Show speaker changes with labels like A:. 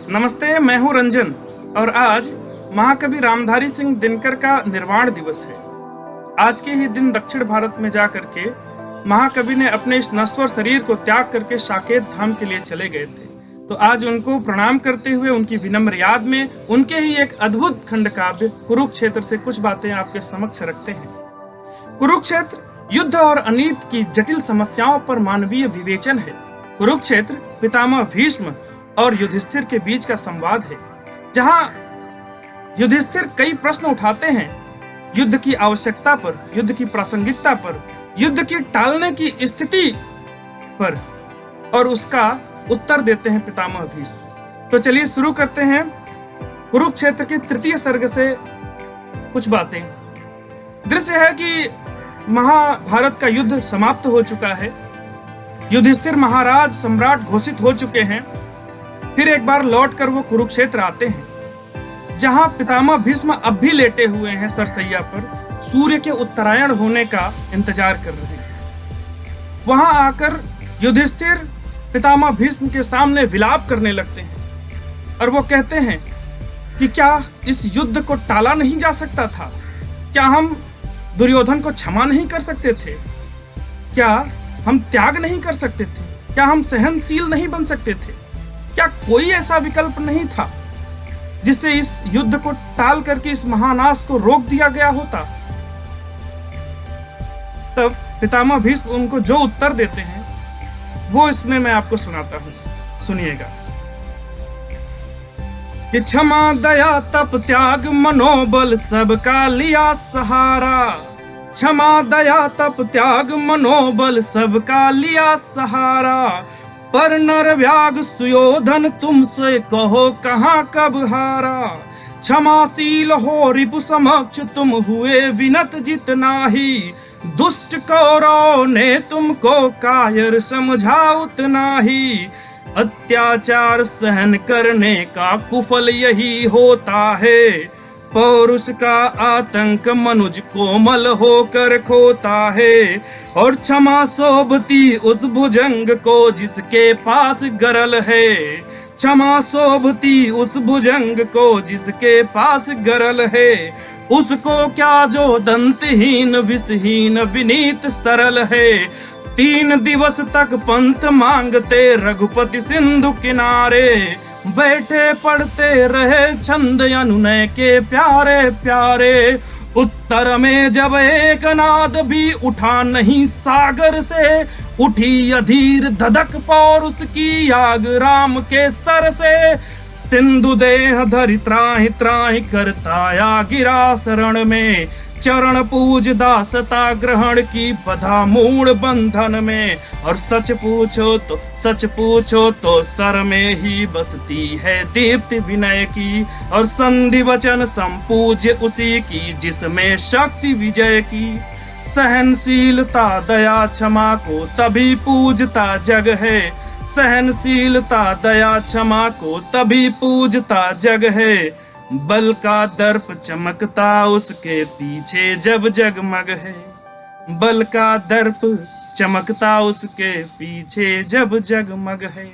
A: नमस्ते, मैं हूं रंजन और आज महाकवि रामधारी सिंह दिनकर का निर्वाण दिवस है। आज के ही दिन दक्षिण भारत में जा करके महाकवि ने अपने इस नश्वर शरीर को त्याग करके साकेत धाम के लिए चले गए थे। तो आज उनको प्रणाम करते हुए उनकी विनम्र याद में उनके ही एक अद्भुत खंड काव्य कुरुक्षेत्र से कुछ बातें आपके समक्ष रखते हैं। कुरुक्षेत्र युद्ध और अनीति की जटिल समस्याओं पर मानवीय विवेचन है। कुरुक्षेत्र पितामह भीष्म और युधिष्ठिर के बीच का संवाद है, जहां युधिष्ठिर कई प्रश्न उठाते हैं युद्ध की आवश्यकता पर, युद्ध की प्रासंगिकता पर, युद्ध की टालने की स्थिति पर, और उसका उत्तर देते हैं पितामह भीष्म। तो चलिए शुरू करते हैं कुरुक्षेत्र के तृतीय सर्ग से कुछ बातें। दृश्य है कि महाभारत का युद्ध समाप्त हो चुका है। युधिष्ठिर महाराज सम्राट घोषित हो चुके हैं। फिर एक बार लौटकर वो कुरुक्षेत्र आते हैं, जहां पितामह भीष्म अब भी लेटे हुए हैं सरसैया पर, सूर्य के उत्तरायण होने का इंतजार कर रहे हैं। वहां आकर युधिष्ठिर पितामह भीष्म के सामने विलाप करने लगते हैं और वो कहते हैं कि क्या इस युद्ध को टाला नहीं जा सकता था? क्या हम दुर्योधन को क्षमा नहीं कर सकते थे? क्या हम त्याग नहीं कर सकते थे? क्या हम सहनशील नहीं बन सकते थे? क्या कोई ऐसा विकल्प नहीं था जिससे इस युद्ध को टाल करके इस महानाश को रोक दिया गया होता? तब पितामह भीष्म उनको जो उत्तर देते हैं वो इसमें मैं आपको सुनाता हूं, सुनिएगा। कि क्षमा दया तप त्याग मनोबल सबका लिया सहारा, क्षमा दया तप त्याग मनोबल सबका लिया सहारा, पर नर व्याग सुयोधन तुमसे कहो कहाँ कब हारा, क्षमाशील हो रिपु समक्ष तुम हुए विनत जितना ही, दुष्ट कौरव ने तुमको कायर समझा उतना ही, अत्याचार सहन करने का कुफल यही होता है, पौरुष का आतंक मनुज कोमल होकर खोता है, और क्षमा शोभती उस भुजंग को जिसके पास गरल है, क्षमा शोभती उस भुजंग को जिसके पास गरल है, उसको क्या जो दंतहीन विषहीन विनीत सरल है, 3 दिवस तक पंथ मांगते रघुपति सिंधु किनारे, बैठे पढ़ते रहे छंद अनुनय के प्यारे प्यारे, उत्तर में जब एक नाद भी उठा नहीं सागर से, उठी अधीर धधक पौरुष की आग राम के सर से, सिंधु देह धरि त्राहि त्राहि करताया गिरा शरण में, चरण पूज दासता ग्रहण की बधा मूढ़ बंधन में, और सच पूछो तो सर में ही बसती है दीप्ति विनय की, और संधि वचन संपूज्य उसी की जिसमें शक्ति विजय की, सहनशीलता दया क्षमा को तभी पूजता जग है, सहनशीलता दया क्षमा को तभी पूजता जग है, बल का दर्प चमकता उसके पीछे जब जगमग है, बल का दर्प चमकता उसके पीछे जब जगमग है।